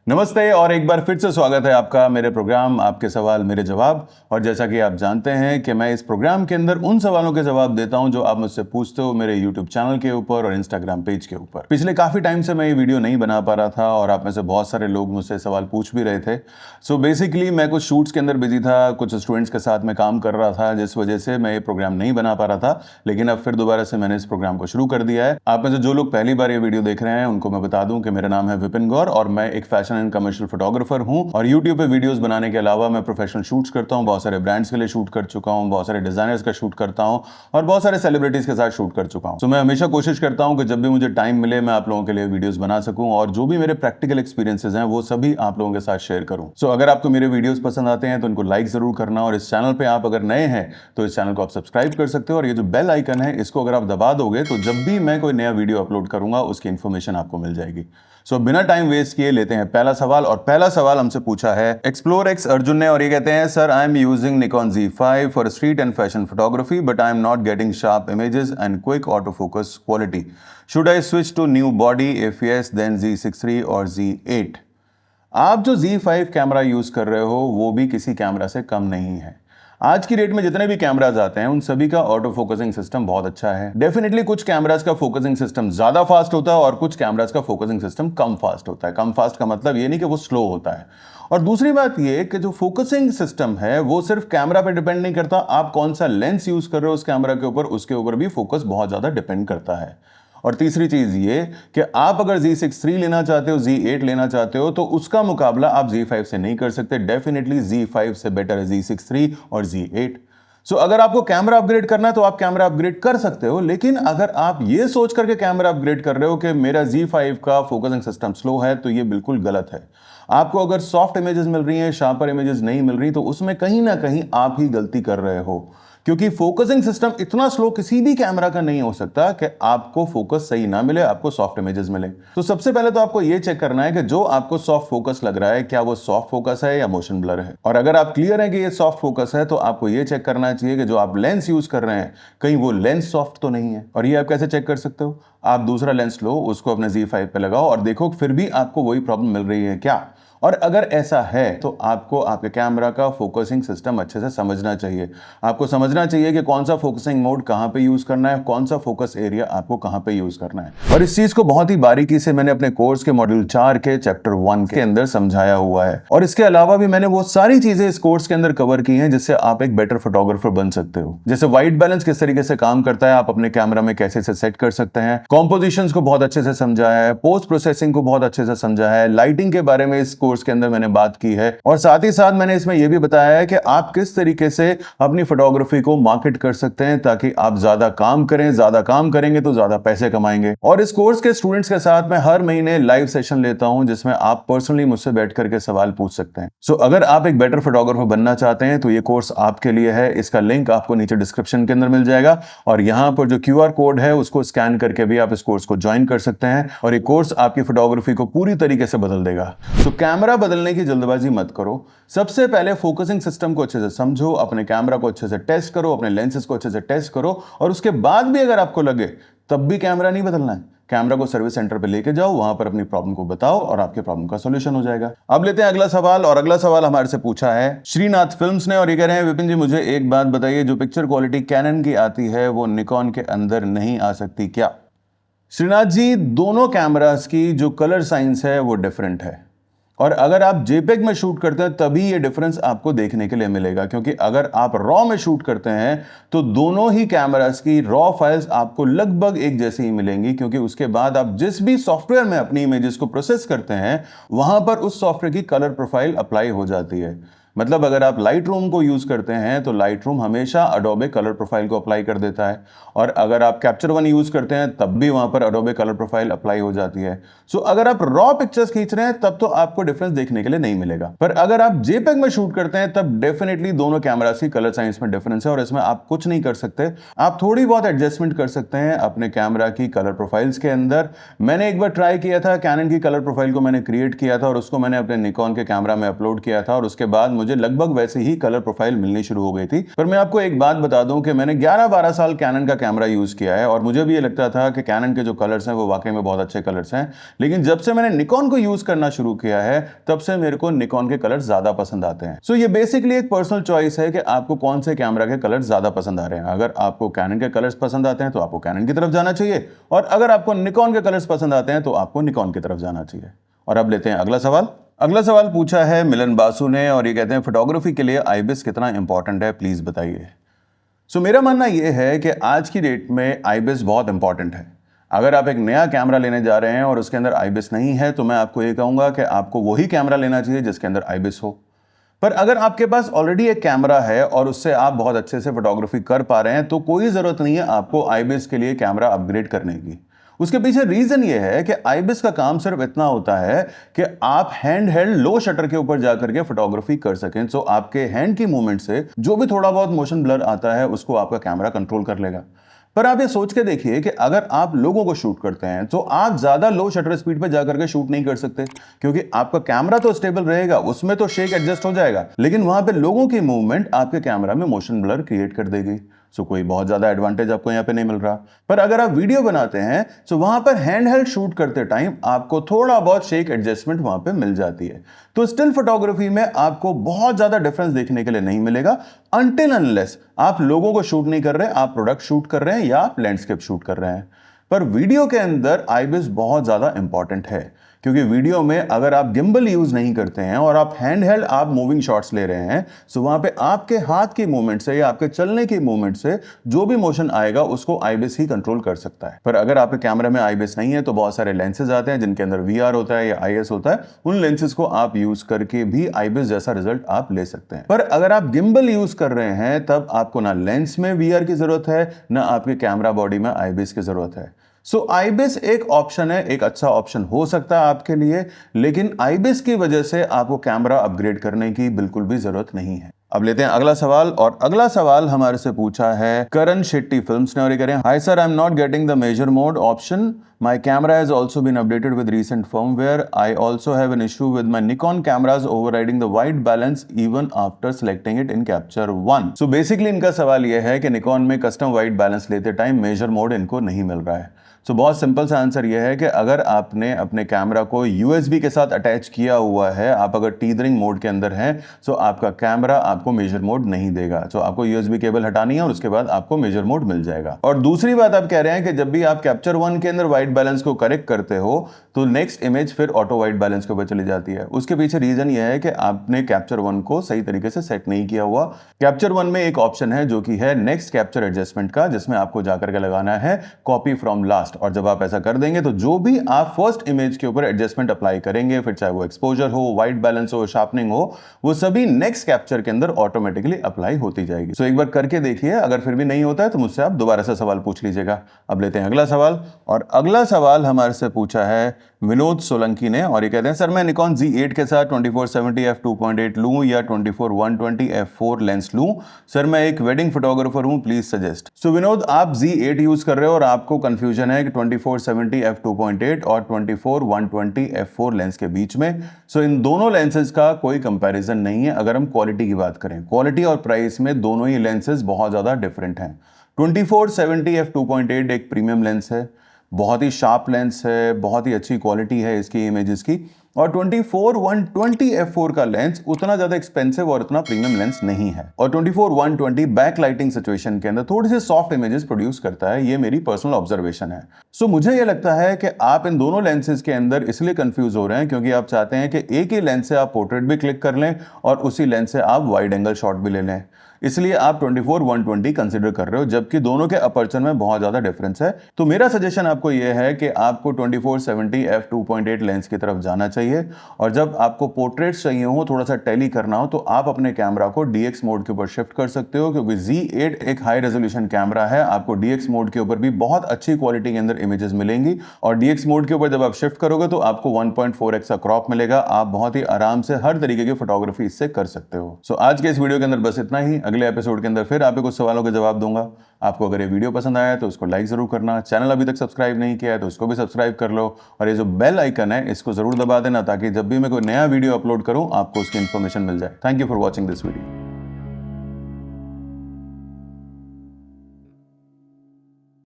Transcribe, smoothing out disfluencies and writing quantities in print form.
नमस्ते और एक बार फिर से स्वागत है आपका मेरे प्रोग्राम आपके सवाल मेरे जवाब। और जैसा कि आप जानते हैं कि मैं इस प्रोग्राम के अंदर उन सवालों के जवाब देता हूं जो आप मुझसे पूछते हो मेरे YouTube चैनल के ऊपर और इंस्टाग्राम पेज के ऊपर। पिछले काफ़ी टाइम से मैं ये वीडियो नहीं बना पा रहा था और आप में से बहुत सारे लोग मुझसे सवाल पूछ भी रहे थे। सो बेसिकली मैं कुछ शूट्स के अंदर बिजी था, कुछ स्टूडेंट्स के साथ में काम कर रहा था, जिस वजह से मैं ये प्रोग्राम नहीं बना पा रहा था। लेकिन अब फिर दोबारा से मैंने इस प्रोग्राम को शुरू कर दिया है। आप में से जो लोग पहली बार ये वीडियो देख रहे हैं उनको मैं बता दूं कि मेरा नाम है विपिन गौर और मैं एक फैशन एंड कमर्शियल फोटोग्राफर हूं। और YouTube पे वीडियोस बनाने के अलावा मैं प्रोफेशनल शूट्स करता हूं, बहुत सारे ब्रांड्स के लिए शूट कर चुका हूं, बहुत सारे डिजाइनर्स का शूट करता हूं और बहुत सारे सेलिब्रिटीज के साथ शूट कर चुका हूं। तो मैं हमेशा कोशिश करता हूं कि जब भी मुझे टाइम मिले मैं आप लोगों के लिए वीडियोस बना सकूं और जो भी मेरे प्रैक्टिकल एक्सपीरियंसेस हैं वो सभी आप लोगों के साथ शेयर करूं। सो अगर आपको मेरे वीडियोस पसंद आते हैं तो उनको लाइक जरूर करना और इस चैनल पे आप अगर नए हैं तो इस चैनल को आप सब्सक्राइब कर सकते हो और ये जो बेल आइकन है इसको अगर आप दबा दोगे तो जब भी मैं कोई नया वीडियो अपलोड करूंगा उसकी इंफॉर्मेशन आपको मिल जाएगी। सो बिना टाइम वेस्ट किए लेते हैं पहला सवाल। और पहला सवाल हमसे पूछा है एक्सप्लोर एक्स अर्जुन ने और ये कहते हैं sir I am using Nikon Z5 for street and fashion photography but I am not getting sharp images and quick auto focus quality. Should I switch to new body? If yes then Z6 III और Z8। आप जो Z5 camera use कर रहे हो वो भी किसी camera से कम नहीं है। आज की डेट में जितने भी कैमराज आते हैं उन सभी का ऑटो फोकसिंग सिस्टम बहुत अच्छा है। डेफिनेटली कुछ कैमराज का फोकसिंग सिस्टम ज्यादा फास्ट होता है और कुछ कैमराज का फोकसिंग सिस्टम कम फास्ट होता है। कम फास्ट का मतलब ये नहीं कि वो स्लो होता है। और दूसरी बात ये कि जो फोकसिंग सिस्टम है वो सिर्फ कैमरा पे डिपेंड नहीं करता, आप कौन सा लेंस यूज कर रहे हो उस कैमरा के ऊपर, उसके ऊपर भी फोकस बहुत ज्यादा डिपेंड करता है। और तीसरी चीज ये कि आप अगर Z6 III लेना चाहते हो, Z8 लेना चाहते हो तो उसका मुकाबला आप Z5 से नहीं कर सकते। डेफिनेटली Z5 से बेटर है Z6 III और Z8। सो अगर आपको कैमरा अपग्रेड करना है तो आप कैमरा अपग्रेड कर सकते हो, लेकिन अगर आप ये सोच करके कैमरा अपग्रेड कर रहे हो कि मेरा Z5 का फोकसिंग सिस्टम स्लो है तो ये बिल्कुल गलत है। आपको अगर सॉफ्ट इमेजेस मिल रही हैं, शार्पर इमेजेस नहीं मिल रही, तो उसमें कहीं ना कहीं आप ही गलती कर रहे हो, क्योंकि फोकसिंग सिस्टम इतना स्लो किसी भी कैमरा का नहीं हो सकता कि आपको फोकस सही ना मिले, आपको सॉफ्ट इमेजेस मिले। तो सबसे पहले तो आपको यह चेक करना है कि जो आपको सॉफ्ट फोकस लग रहा है क्या वो सॉफ्ट फोकस है या मोशन ब्लर है। और अगर आप क्लियर है कि ये सॉफ्ट फोकस है तो आपको यह चेक करना चाहिए कि जो आप लेंस यूज कर रहे हैं कहीं वो लेंस सॉफ्ट तो नहीं है। और ये आप कैसे चेक कर सकते हो? आप दूसरा लेंस लो, उसको अपने Z5 पे लगाओ और देखो फिर भी आपको वही प्रॉब्लम मिल रही है क्या। और अगर ऐसा है तो आपको आपके कैमरा का फोकसिंग सिस्टम अच्छे से समझना चाहिए। आपको समझना चाहिए कि कौन सा फोकसिंग मोड कहां पे यूज करना है, कौन सा फोकस एरिया आपको कहां पे यूज करना है। और इस चीज को बहुत ही बारीकी से मैंने अपने कोर्स के मॉड्यूल 4 के चैप्टर 1 के अंदर समझाया हुआ है। और इसके अलावा भी मैंने वो सारी चीजें इस कोर्स के अंदर कवर की हैं जिससे आप एक बेटर फोटोग्राफर बन सकते हो। जैसे व्हाइट बैलेंस किस तरीके से काम करता है, आप अपने कैमरा में कैसे से सेट कर सकते हैं, कॉम्पोजिशंस को बहुत अच्छे से समझाया है, पोस्ट प्रोसेसिंग को बहुत अच्छे से समझाया है, लाइटिंग के बारे में इस कोर्स के अंदर मैंने बात की है। और साथ ही साथ मैंने इसमें यह भी बताया है कि आप किस तरीके से अपनी फोटोग्राफी को मार्केट कर सकते हैं ताकि आप ज्यादा काम करें, ज्यादा काम करेंगे तो ज्यादा पैसे कमाएंगे। और इस कोर्स के स्टूडेंट्स के साथ मैं हर महीने लाइव सेशन लेता हूं जिसमें आप पर्सनली मुझसे बैठ करके सवाल पूछ सकते हैं। सो अगर आप एक बेटर फोटोग्राफर बनना चाहते हैं तो ये कोर्स आपके लिए है। इसका लिंक आपको नीचे डिस्क्रिप्शन के अंदर मिल जाएगा और यहां पर जो QR कोड है उसको स्कैन करके भी आप इस कोर्स को ज्वाइन कर सकते हैं और ये कोर्स आपकी फोटोग्राफी को पूरी तरीके से बदल देगा। तो कैमरा बदलने की जल्दबाजी मत करो। सबसे पहले फोकसिंग सिस्टम को अच्छे से समझो, अपने कैमरा को अच्छे से टेस्ट करो, अपने लेंसेज को अच्छे से टेस्ट करो और उसके बाद भी अगर आपको लगे तब भी कैमरा नहीं बदलना है, कैमरा को सर्विस सेंटर पे लेके जाओ, वहां पर अपनी प्रॉब्लम को बताओ और आपके प्रॉब्लम का सॉल्यूशन हो जाएगा। अब लेते हैं अगला सवाल। और अगला सवाल हमारे से पूछा है श्रीनाथ फिल्म्स ने और ये कह रहे हैं विपिन जी मुझे एक बात बताइए, जो पिक्चर क्वालिटी कैनन की आती है वो निकॉन के अंदर नहीं आ सकती क्या? श्रीनाथ जी, दोनों कैमरास की जो कलर साइंस है वो डिफरेंट है और अगर आप JPEG में शूट करते हैं तभी ये डिफरेंस आपको देखने के लिए मिलेगा, क्योंकि अगर आप रॉ में शूट करते हैं तो दोनों ही कैमरास की रॉ फाइल्स आपको लगभग एक जैसी ही मिलेंगी, क्योंकि उसके बाद आप जिस भी सॉफ्टवेयर में अपनी इमेजेस को प्रोसेस करते हैं वहां पर उस सॉफ्टवेयर की कलर प्रोफाइल अप्लाई हो जाती है। मतलब अगर आप Lightroom को यूज करते हैं तो Lightroom हमेशा Adobe कलर प्रोफाइल को अप्लाई कर देता है और अगर आप Capture One यूज करते हैं तब भी वहां पर Adobe कलर प्रोफाइल अप्लाई हो जाती है। सो अगर आप रॉ पिक्चर्स खींच रहे हैं तब तो आपको डिफरेंस देखने के लिए नहीं मिलेगा, पर अगर आप JPEG में शूट करते हैं तब डेफिनेटली दोनों कैमरास की कलर साइंस में डिफरेंस है और इसमें आप कुछ नहीं कर सकते। आप थोड़ी बहुत एडजस्टमेंट कर सकते हैं अपने कैमरा की कलर प्रोफाइल्स के अंदर। मैंने एक बार ट्राई किया था, कैनन की कलर प्रोफाइल को मैंने क्रिएट किया था और उसको मैंने अपने निकॉन के कैमरा में अपलोड किया था और उसके बाद मुझे लगभग वैसे ही कलर प्रोफाइल मिलनी शुरू हो गई थी। पर मैं आपको एक बात बता दूं कि मैंने 11-12 साल कैनन का कैमरा यूज किया है और मुझे भी ये लगता था कि कैनन के जो कलर्स हैं वो वाकई में बहुत अच्छे कलर्स हैं। लेकिन जब से मैंने निकॉन को यूज करना शुरू किया है तब से मेरे को निकॉन के कलर्स ज्यादा पसंद आते हैं। सो ये बेसिकली एक पर्सनल चॉइस है कि आपको कौन से कैमरा के कलर्स ज्यादा पसंद आ रहे हैं। अगर आपको कैनन के कलर्स पसंद आते हैं तो आपको कैनन की तरफ जाना चाहिए, और अगर आपको निकॉन के कलर्स पसंद आते हैं तो आपको निकॉन की तरफ जाना चाहिए। और अब लेते हैं अगला सवाल। अगला सवाल पूछा है मिलन बासु ने और ये कहते हैं फोटोग्राफी के लिए आईबिस कितना इंपॉर्टेंट है, प्लीज बताइए। सो मेरा मानना यह है कि आज की डेट में आईबिस बहुत इंपॉर्टेंट है। अगर आप एक नया कैमरा लेने जा रहे हैं और उसके अंदर आईबिस नहीं है तो मैं आपको ये कहूंगा कि आपको वही कैमरा लेना चाहिए जिसके अंदर आईबिस हो। पर अगर आपके पास ऑलरेडी एक कैमरा है और उससे आप बहुत अच्छे से फोटोग्राफी कर पा रहे हैं तो कोई जरूरत नहीं है आपको आईबिस के लिए कैमरा अपग्रेड करने की। उसके पीछे रीजन ये है कि आईबिस का काम सिर्फ इतना होता है कि आप हैंड हेल्ड लो शटर के ऊपर जाकर के फोटोग्राफी कर सकें। सो आपके हैंड की मूवमेंट से जो भी थोड़ा बहुत मोशन ब्लर आता है उसको आपका कैमरा कंट्रोल कर लेगा। पर आप ये सोच के देखिए कि अगर आप लोगों को शूट करते हैं तो आप ज्यादा लो शटर स्पीड पे जाकर के शूट नहीं कर सकते, क्योंकि आपका कैमरा तो स्टेबल रहेगा, उसमें तो शेक एडजस्ट हो जाएगा, लेकिन वहां पे लोगों की मूवमेंट आपके कैमरा में मोशन ब्लर क्रिएट कर देगी। सो कोई बहुत ज्यादा एडवांटेज आपको यहाँ पे नहीं मिल रहा। पर अगर आप वीडियो बनाते हैं तो वहां पर हैंड हेल्ड शूट करते टाइम आपको थोड़ा बहुत शेक एडजस्टमेंट वहां पे मिल जाती है। तो स्टिल फोटोग्राफी में आपको बहुत ज्यादा डिफरेंस देखने के लिए नहीं मिलेगा अनटिल अनलेस आप लोगों को शूट नहीं कर रहे, आप प्रोडक्ट शूट कर रहे हैं या आप लैंडस्केप शूट कर रहे हैं। पर वीडियो के अंदर आईबिस बहुत ज्यादा इंपॉर्टेंट है, क्योंकि वीडियो में अगर आप गिम्बल यूज नहीं करते हैं और आप हैंड हेल्ड आप मूविंग शॉट्स ले रहे हैं तो वहां पे आपके हाथ की मूवमेंट से या आपके चलने की मूवमेंट से जो भी मोशन आएगा उसको आईबिस ही कंट्रोल कर सकता है। पर अगर आपके कैमरे में आईबिस नहीं है तो बहुत सारे लेंसेज आते हैं जिनके अंदर वीआर होता है या आईएस होता है, उन लेंसेज को आप यूज करके भी आईबिस जैसा रिजल्ट आप ले सकते हैं। पर अगर आप गिम्बल यूज कर रहे हैं तब आपको ना लेंस में वीआर की जरूरत है ना आपके कैमरा बॉडी में आईबिस की जरूरत है। सो आईबिस एक ऑप्शन है, एक अच्छा ऑप्शन हो सकता है आपके लिए, लेकिन आईबिस की वजह से आपको कैमरा अपग्रेड करने की बिल्कुल भी जरूरत नहीं है। अब लेते हैं अगला सवाल, और अगला सवाल हमारे से पूछा है करण शेट्टी फिल्म्स ने और ये कह रहे हैं hi sir, I am not getting the major mode option, my camera has also been updated with recent firmware. I also have an issue with my Nikon cameras overriding the white balance even after selecting it in Capture One. So basically इनका सवाल यह है कि Nikon में custom white balance लेते time major mode इनको नहीं मिल रहा है। तो बहुत सिंपल सा आंसर यह है कि अगर आपने अपने कैमरा को USB के साथ अटैच किया हुआ है, आप अगर टीदरिंग मोड के अंदर हैं, तो आपका कैमरा आपको मेजर मोड नहीं देगा। तो आपको USB केबल हटानी है और उसके बाद आपको मेजर मोड मिल जाएगा। और दूसरी बात आप कह रहे हैं कि जब भी आप कैप्चर वन के अंदर वाइट बैलेंस को करेक्ट करते हो तो नेक्स्ट इमेज फिर ऑटो वाइट बैलेंस के ऊपर चली जाती है। उसके पीछे रीजन यह है कि आपने कैप्चर वन को सही तरीके से सेट नहीं किया हुआ। कैप्चर वन में एक ऑप्शन है जो कि है नेक्स्ट कैप्चर एडजस्टमेंट का, जिसमें आपको जाकर के लगाना है कॉपी फ्रॉम लास्ट, और जब आप ऐसा कर देंगे तो जो भी आप फर्स्ट इमेज के ऊपर एडजस्टमेंट अप्लाई करेंगे, फिर चाहे वो एक्सपोजर हो, वाइट बैलेंस हो, शार्पनिंग हो, वो सभी नेक्स्ट कैप्चर के अंदर ऑटोमेटिकली अप्लाई होती जाएगी। सो एक बार करके देखिए, अगर फिर भी नहीं होता है तो मुझसे आप दोबारा से सवाल पूछ लीजिएगा। अब लेते हैं अगला सवाल, और अगला सवाल हमारे से पूछा है विनोद सोलंकी ने, और ये कहते हैं सर मैं निकॉन Z8 के साथ 2470 f2.8 लूं या 24-120 f4 लेंस लूं, सर मैं एक वेडिंग फोटोग्राफर हूं, प्लीज सजेस्ट। सो विनोद, आप Z8 यूज कर रहे हो और आपको कंफ्यूजन है कि 2470 f2.8 और 24-120 f4 लेंस के बीच में। सो इन दोनों लेंसेज का कोई कंपैरिजन नहीं है। अगर हम क्वालिटी की बात करें, क्वालिटी और प्राइस में दोनों ही लेंसेज बहुत ज्यादा डिफरेंट हैं। 2470 f2.8 एक प्रीमियम लेंस है, बहुत ही शार्प लेंस है, बहुत ही अच्छी क्वालिटी है इसकी इमेजेस की, और 24-120 f4 का लेंस उतना ज्यादा एक्सपेंसिव और उतना प्रीमियम लेंस नहीं है। और 24-120 बैक लाइटिंग सिचुएशन के अंदर थोड़ी सी सॉफ्ट इमेजेस प्रोड्यूस करता है, ये मेरी पर्सनल ऑब्जर्वेशन है। सो मुझे ये लगता है कि आप इन दोनों लेंसेज के अंदर इसलिए कंफ्यूज हो रहे हैं क्योंकि आप चाहते हैं कि एक ही लेंस से आप पोर्ट्रेट भी क्लिक कर लें और उसी लेंस से आप वाइड एंगल शॉट भी ले लें, इसलिए आप 24-120 कंसीडर कर रहे हो, जबकि दोनों के अपर्चर में बहुत ज्यादा डिफरेंस है। तो मेरा सजेशन आपको यह है कि आपको 2470 f2.8 लेंस की तरफ जाना चाहिए, और जब आपको पोर्ट्रेट्स चाहिए हो, थोड़ा सा टेली करना हो, तो आप अपने कैमरा को DX मोड के ऊपर शिफ्ट कर सकते हो, क्योंकि Z8 एक हाई रेजोल्यूशन कैमरा है। आपको DX मोड के ऊपर भी बहुत अच्छी क्वालिटी के अंदर इमेजेस मिलेंगी, और DX मोड के ऊपर जब आप शिफ्ट करोगे तो आपको 1.4x का क्रॉप मिलेगा। आप बहुत ही आराम से हर तरीके की फोटोग्राफी इससे कर सकते हो। सो आज के इस वीडियो के अंदर बस इतना ही। अगले एपिसोड के अंदर फिर आपको कुछ सवालों के जवाब दूंगा। आपको अगर ये वीडियो पसंद आया तो उसको लाइक ज़रूर करना, चैनल अभी तक सब्सक्राइब नहीं किया है तो उसको भी सब्सक्राइब कर लो, और ये जो बेल आइकन है इसको ज़रूर दबा देना ताकि जब भी मैं कोई नया वीडियो अपलोड करूँ आपको उसकी इन्फॉर्मेशन मिल जाए। Thank you for watching this video.